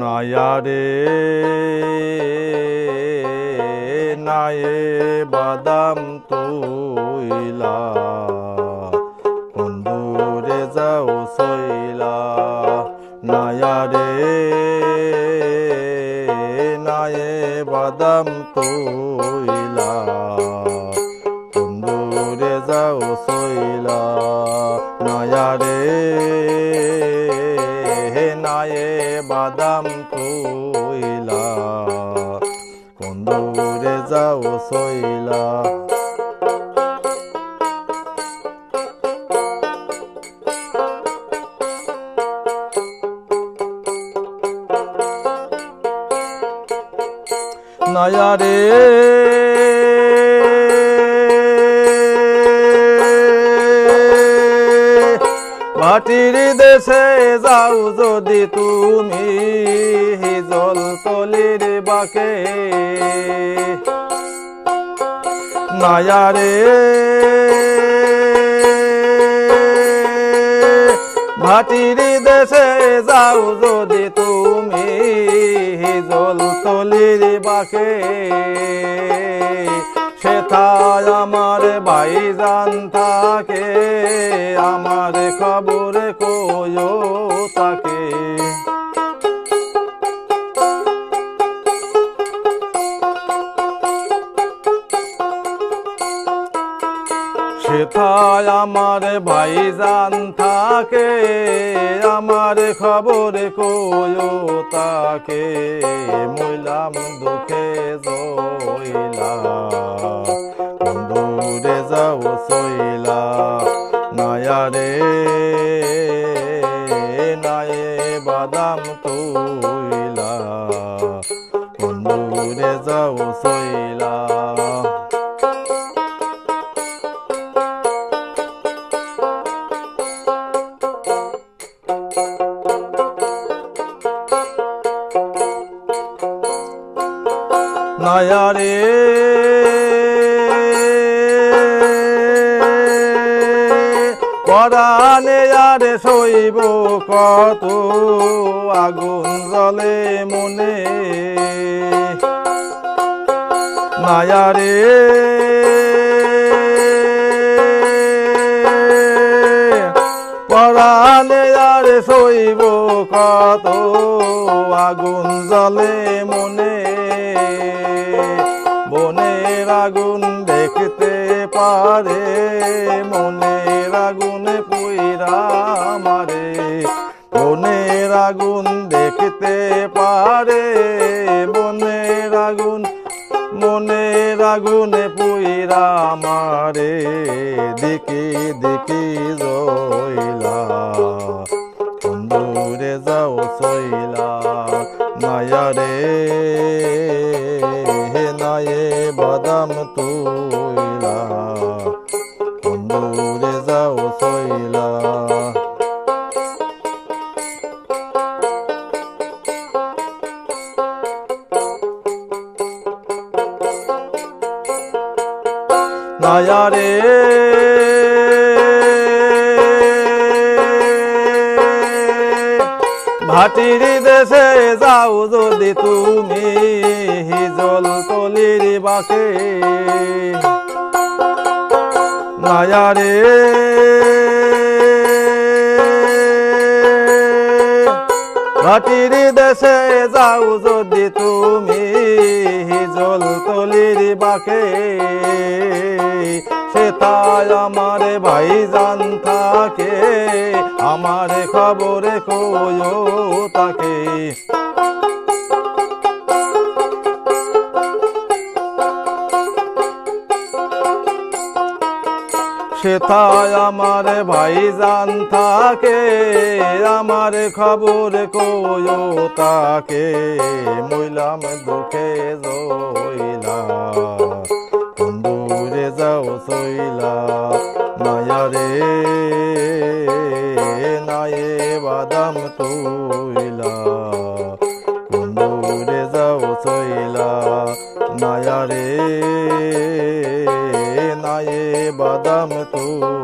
নায়ারে নায়ে বাদাম তুইলা বন্ধুরে যাও সইলা নায়ারে নায়ে বাদাম তুইলা বন্ধুরে যাও সইলা নায়ারে নায়ে বাদাম তুইলা বন্ধুরে যাও সইলা নায়ারে মাটির দেশে যাও যদি তুমি হিজল তলির বাকে নায়ারে মাটির দেশে যাও যদি তুমি হিজল তলির বাকে সেথায় আমার ভাইজান থাকে আমার খবর কইও তাকে সেথায় আমার ভাইজান থাকে আমার খবর কইও তাকে মইলাম দুঃখে জইলা বন্ধুরে যাও সইলা নায়ারে নায়ে বাদাম তুইলা বন্ধুরে যাও সইলা নায়ারে পরাণে আরে সইব কত আগুন জ্বলে মনে নায়ারে পরাণে আরে সইব কত আগুন জ্বলে মনে মনের আগুন দেখতে পারে মনের আগুন পুইরা মারে মনের আগুন দেখতে পারে মনের আগুন পুইরা মারে দেখি দেখি জইলা বন্ধুরে যাও সইলা নায়ারে নায়ে বাদাম তুইলা বন্ধুরে যাও সইলা নায়ারে মাটির দেশে যাও যদি তুমি হিজল তলির বাকে নায়ারে মাটির দেশে যাও যদি তুমি হিজল তলির বাকে সেথায় আমার ভাইজান থাকে আমার খবরে কইও তাকে সেথায় আমার ভাইজান থাকে আমার খবর কইও তাকে মইলাম দুঃখে জইলা বন্ধুরে যাও সইলা নায়ারে নায়ে বাদাম তুইলা বন্ধুরে যাও সইলা নায়ারে নায়ে বাদাম তুইলা